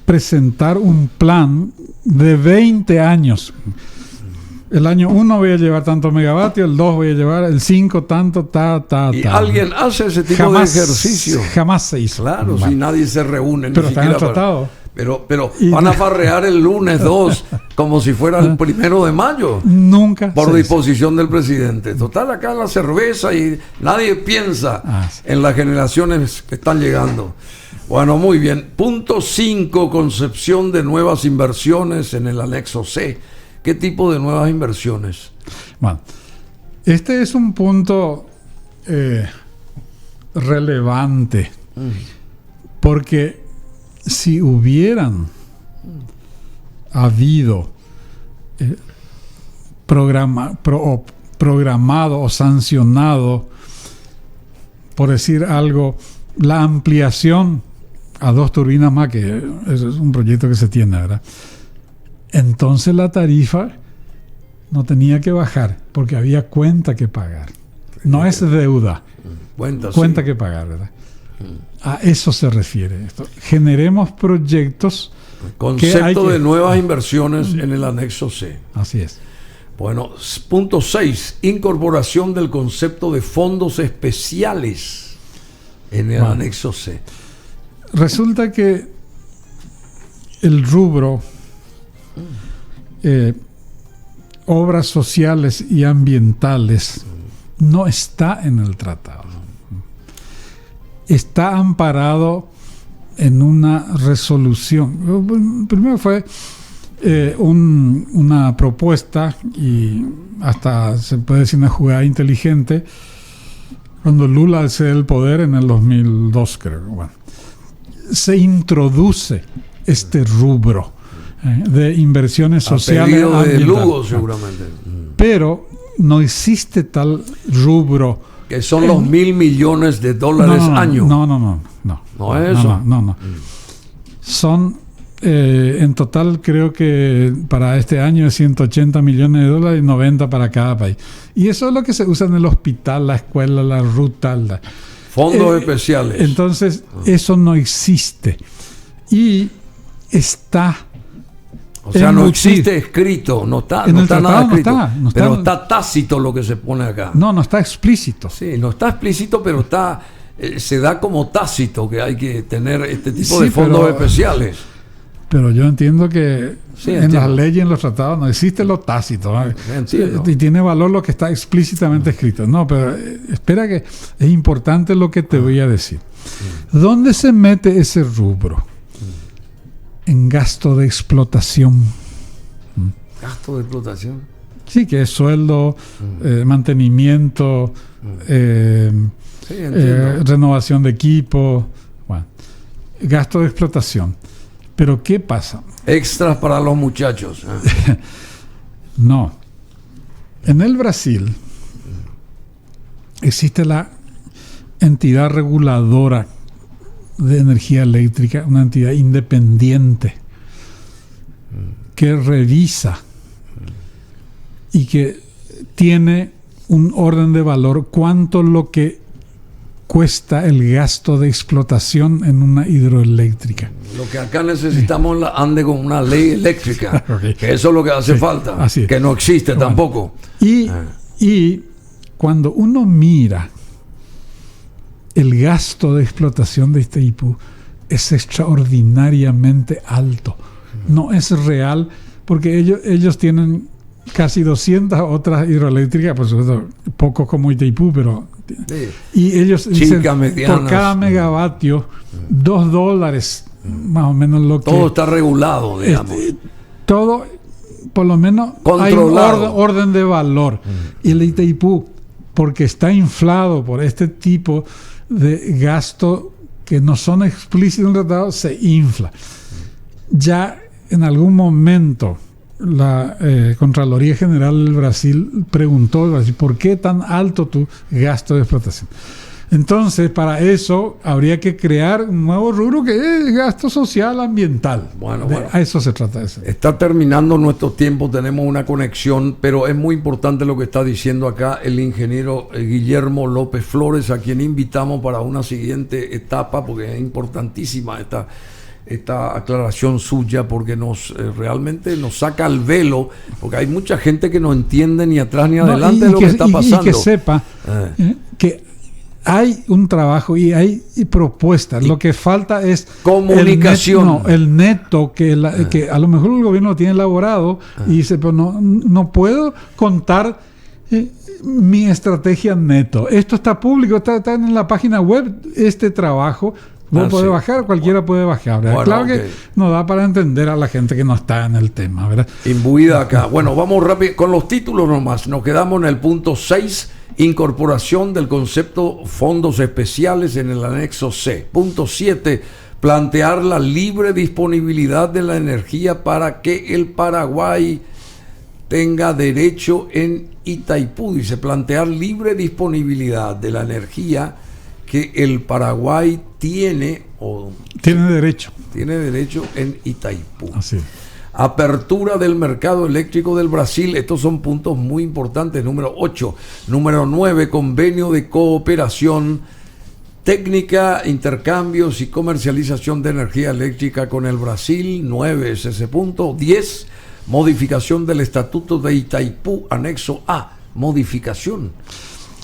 B: presentar un plan de 20 años. El año 1 voy a llevar tantos megavatios, el 2 voy a llevar, el 5 tanto,
A: ¿Y alguien hace ese tipo de ejercicio?
B: Jamás se hizo.
A: Claro, si nadie se reúne.
B: Pero está en el tratado.
A: Pero van a farrear el lunes 2 como si fuera el 1 de mayo.
B: Nunca.
A: Por disposición del presidente. Total, acá la cerveza y nadie piensa en las generaciones que están llegando. Bueno, muy bien. Punto 5, concepción de nuevas inversiones en el anexo C. ¿Qué tipo de nuevas inversiones?
B: Bueno, este es un punto relevante, porque si hubieran habido programado o sancionado, por decir algo, la ampliación a 2 turbinas más, que es un proyecto que se tiene, ¿verdad? Entonces la tarifa no tenía que bajar porque había cuenta que pagar. No es deuda. Cuenta que pagar, ¿verdad? A eso se refiere esto. Generemos proyectos.
A: Concepto de nuevas inversiones en el anexo C.
B: Así es.
A: Bueno, punto 6, incorporación del concepto de fondos especiales en el anexo C.
B: Resulta que el rubro obras sociales y ambientales no está en el tratado. Está amparado en una resolución. Primero fue una propuesta, y hasta se puede decir una jugada inteligente, cuando Lula cede el poder en el 2002, creo. Bueno, se introduce este rubro de inversiones sociales
A: de Lugo, seguramente.
B: Pero no existe tal rubro,
A: que son los $1.000 millones año.
B: No es eso. No. Son en total, creo que para este año es $180 millones y 90 para cada país. Y eso es lo que se usa en el hospital, la escuela, la ruta,
A: fondos especiales.
B: Entonces eso no existe y está.
A: O sea, no existe escrito, no está nada escrito, pero está tácito lo que se pone acá.
B: No está explícito.
A: Sí, no está explícito, pero está se da como tácito que hay que tener este tipo de fondos especiales.
B: Pero yo entiendo que en las leyes y en los tratados no existe lo tácito, ¿no? Y tiene valor lo que está explícitamente escrito. No, pero espera, que es importante lo que te voy a decir. ¿Dónde se mete ese rubro? En gasto de explotación.
A: ¿Gasto de explotación?
B: Sí, que es sueldo, mantenimiento, renovación de equipo. Bueno, gasto de explotación. Pero ¿qué pasa?
A: Extras para los muchachos.
B: No. En el Brasil existe la entidad reguladora de energía eléctrica, una entidad independiente que revisa y que tiene un orden de valor cuánto lo que cuesta el gasto de explotación en una hidroeléctrica.
A: Lo que acá necesitamos ande con una ley eléctrica, que eso es lo que hace falta, que no existe tampoco.
B: Y cuando uno mira el gasto de explotación de Itaipú, es extraordinariamente alto. No es real, porque ellos tienen casi 200 otras hidroeléctricas, por supuesto, pocos como Itaipú, pero... Y ellos dicen, por cada megavatio, $2, más o menos lo que...
A: Todo está regulado, digamos.
B: Todo, por lo menos, controlado. Hay un orden de valor. Y el Itaipú, porque está inflado por este tipo de gasto que no son explícitos en el tratado, se infla. Ya en algún momento la Contraloría General del Brasil preguntó ¿por qué tan alto tu gasto de explotación? Entonces, para eso habría que crear un nuevo rubro que es gasto social ambiental.
A: Bueno.
B: A eso se trata.
A: Está terminando nuestro tiempo, tenemos una conexión, pero es muy importante lo que está diciendo acá el ingeniero Guillermo López Flores, a quien invitamos para una siguiente etapa, porque es importantísima esta aclaración suya, porque realmente nos saca el velo, porque hay mucha gente que no entiende ni atrás ni adelante de lo que está pasando.
B: Y que sepa que hay un trabajo y hay propuestas. Lo que falta es
A: comunicación.
B: El neto que a lo mejor el gobierno lo tiene elaborado y dice, pero no puedo contar mi estrategia neto. Esto está público, está en la página web este trabajo. Vos podés bajar, cualquiera puede bajar. ¿Verdad? Claro que no da para entender a la gente que no está en el tema, ¿verdad?
A: Imbuida acá. Bueno, vamos rápido con los títulos nomás. Nos quedamos en el punto 6. Incorporación del concepto fondos especiales en el anexo C. Punto 7. Plantear la libre disponibilidad de la energía para que el Paraguay tenga derecho en Itaipú. Dice, plantear libre disponibilidad de la energía que el Paraguay tiene derecho en Itaipú.
B: Así.
A: Apertura del mercado eléctrico del Brasil. Estos son puntos muy importantes. Número 8. Número 9. Convenio de cooperación técnica, intercambios y comercialización de energía eléctrica con el Brasil. 9 es ese punto. 10. Modificación del Estatuto de Itaipú. Anexo A. Modificación.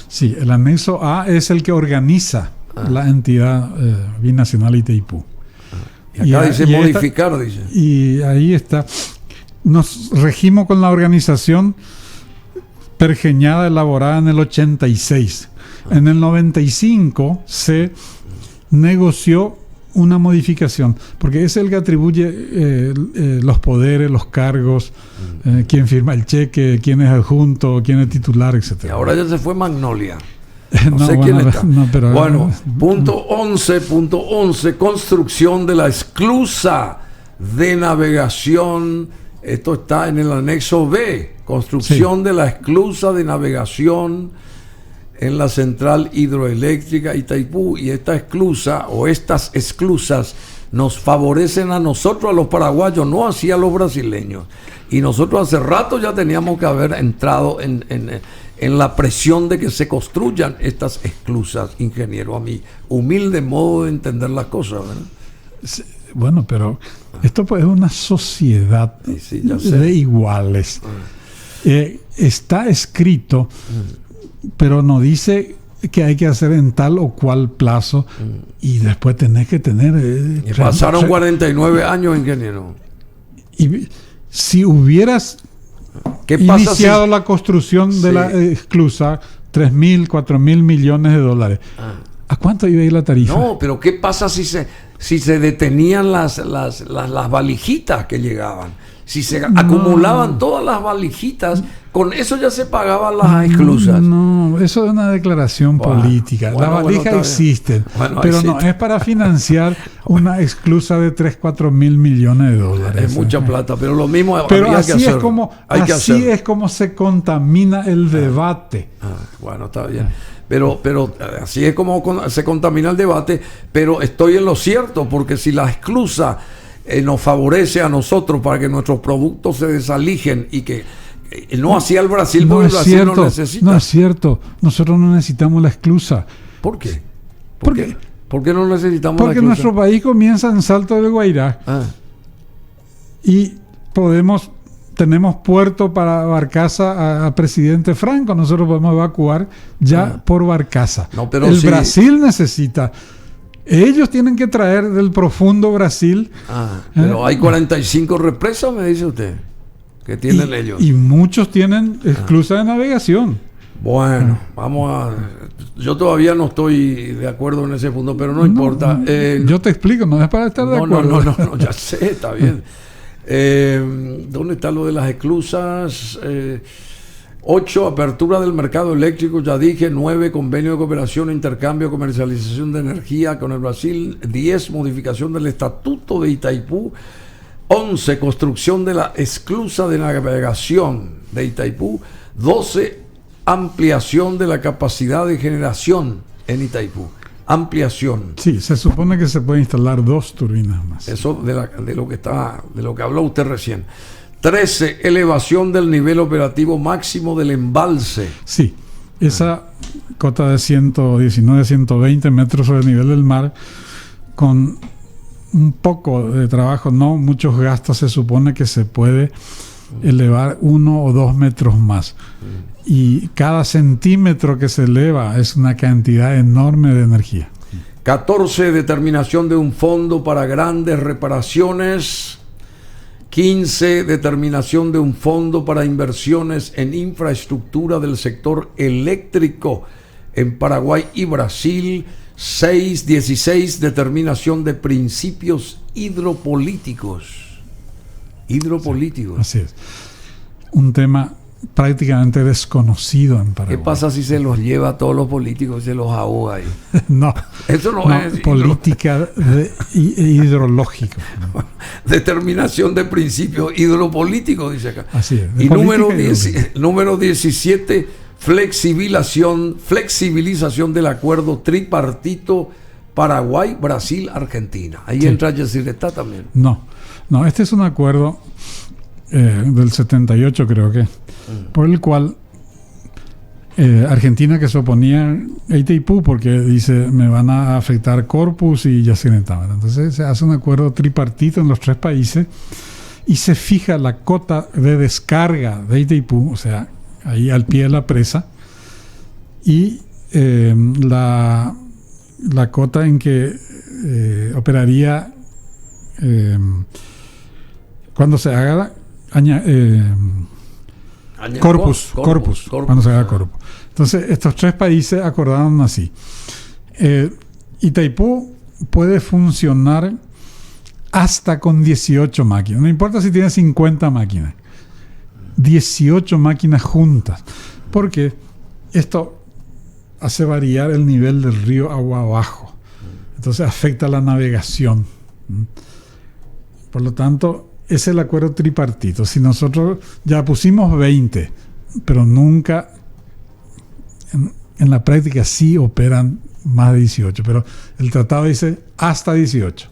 B: Sí, el anexo A es el que organiza la entidad binacional Itaipú.
A: Y acá dice modificar, dice.
B: Y ahí está. Nos regimos con la organización pergeñada elaborada en el 86. En el 95 se negoció una modificación, porque es el que atribuye los poderes, los cargos, quién firma el cheque, quién es adjunto, quién es titular, etc.
A: Y ahora ya se fue Magnolia. No sé quién está. Punto 11, construcción de la esclusa de navegación. Esto está en el anexo B. Construcción de la esclusa de navegación en la central hidroeléctrica Itaipú. Y esta esclusa o estas esclusas nos favorecen a nosotros, a los paraguayos, no así a los brasileños. Y nosotros hace rato ya teníamos que haber entrado en la presión de que se construyan estas esclusas, ingeniero, a mi humilde modo de entender las cosas, ¿verdad?
B: Sí, bueno, pero esto pues es una sociedad de iguales. Está escrito, pero no dice que hay que hacer en tal o cual plazo y después tenés que tener...
A: pasaron 49 años, ingeniero.
B: Y si hubieras iniciado la construcción de la esclusa, 3.000, 4.000 millones de dólares. ¿A cuánto iba a ir la tarifa?
A: No, pero ¿qué pasa si se detenían las valijitas que llegaban? Si se acumulaban todas las valijitas, con eso ya se pagaban las esclusas.
B: No, eso es una declaración política. Las valijas existen, pero no es para financiar una esclusa de 3-4 mil millones de dólares.
A: Es mucha plata, pero lo mismo
B: pero habría que hacer. Así es como se contamina el debate.
A: Bueno, está bien. Pero así es como se contamina el debate, pero estoy en lo cierto, porque si la esclusa nos favorece a nosotros para que nuestros productos se desalijen y que no hacía el Brasil, porque el Brasil no necesita.
B: No es cierto, nosotros no necesitamos la esclusa.
A: ¿Por qué? ¿Por qué no necesitamos la esclusa?
B: Porque nuestro país comienza en Salto del Guairá y tenemos puerto para Barcaza a Presidente Franco, nosotros podemos evacuar ya por Barcaza. Brasil necesita. Ellos tienen que traer del profundo Brasil.
A: Pero hay 45 represas, me dice usted, que tienen ellos.
B: Y muchos tienen esclusa de navegación.
A: Bueno, yo todavía no estoy de acuerdo en ese punto, pero no importa.
B: Yo te explico, no es para estar de acuerdo.
A: No, ya sé, está bien. ¿Dónde está lo de las esclusas? 8, apertura del mercado eléctrico, ya dije. 9, convenio de cooperación, intercambio, comercialización de energía con el Brasil. 10, modificación del estatuto de Itaipú. 11, construcción de la esclusa de navegación de Itaipú. 12, ampliación de la capacidad de generación en Itaipú. Ampliación.
B: Sí, se supone que se puede instalar 2 turbinas más.
A: Eso de lo que habló usted recién. 13, elevación del nivel operativo máximo del embalse.
B: Sí, esa cota de 119, 120 metros sobre el nivel del mar, con un poco de trabajo, no muchos gastos, se supone que se puede elevar 1 o 2 metros más. Y cada centímetro que se eleva es una cantidad enorme de energía.
A: 14, determinación de un fondo para grandes reparaciones. 15, determinación de un fondo para inversiones en infraestructura del sector eléctrico en Paraguay y Brasil. 16, determinación de principios hidropolíticos. Hidropolíticos.
B: Así es. Un tema prácticamente desconocido en Paraguay.
A: ¿Qué pasa si se los lleva a todos los políticos y se los ahoga ahí?
B: No,
A: eso no es
B: política hidrológica.
A: Determinación de principios hidropolíticos, dice acá.
B: Así es.
A: Y número 17, flexibilización del acuerdo tripartito Paraguay, Brasil, Argentina. Ahí sí entra Yacyretá también.
B: No, este es un acuerdo del 78, creo que, por el cual Argentina, que se oponía a Itaipú porque dice me van a afectar Corpus y Yacyretá. Entonces se hace un acuerdo tripartito en los 3 países y se fija la cota de descarga de Itaipú, o sea, ahí al pie de la presa, y la cota en que operaría cuando se haga Corpus, cuando se haga Corpus. Entonces, estos 3 países acordaron así. Itaipú puede funcionar hasta con 18 máquinas. No importa si tiene 50 máquinas. 18 máquinas juntas. Porque esto hace variar el nivel del río agua abajo. Entonces, afecta la navegación. Por lo tanto, es el acuerdo tripartito. Si nosotros ya pusimos 20, pero nunca en la práctica sí operan más de 18, pero el tratado dice hasta 18.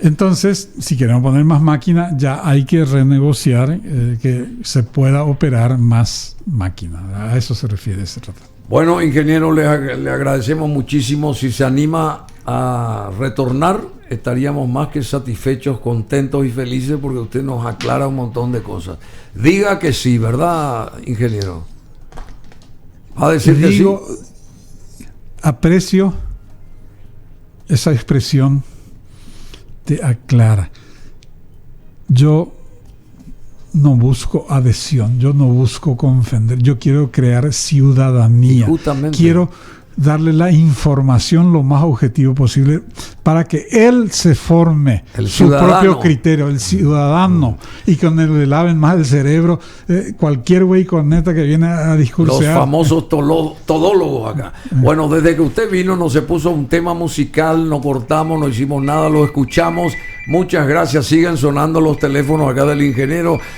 B: Entonces, si queremos poner más máquinas, ya hay que renegociar que se pueda operar más máquinas. A eso se refiere ese tratado.
A: Bueno, ingeniero, le agradecemos muchísimo. Si se anima a retornar, estaríamos más que satisfechos, contentos y felices porque usted nos aclara un montón de cosas. Diga que sí, ¿verdad, ingeniero? ¿Va a decir que sí?
B: Aprecio esa expresión, te aclara. Yo no busco adhesión, yo no busco confender, yo quiero crear ciudadanía. Quiero darle la información lo más objetivo posible para que él se forme su propio criterio, el ciudadano, y con él le laven más el cerebro cualquier güey con neta que viene a discursear.
A: Los famosos todólogos acá. Bueno, desde que usted vino no se puso un tema musical, no cortamos, no hicimos nada, lo escuchamos. Muchas gracias, sigan sonando los teléfonos acá del ingeniero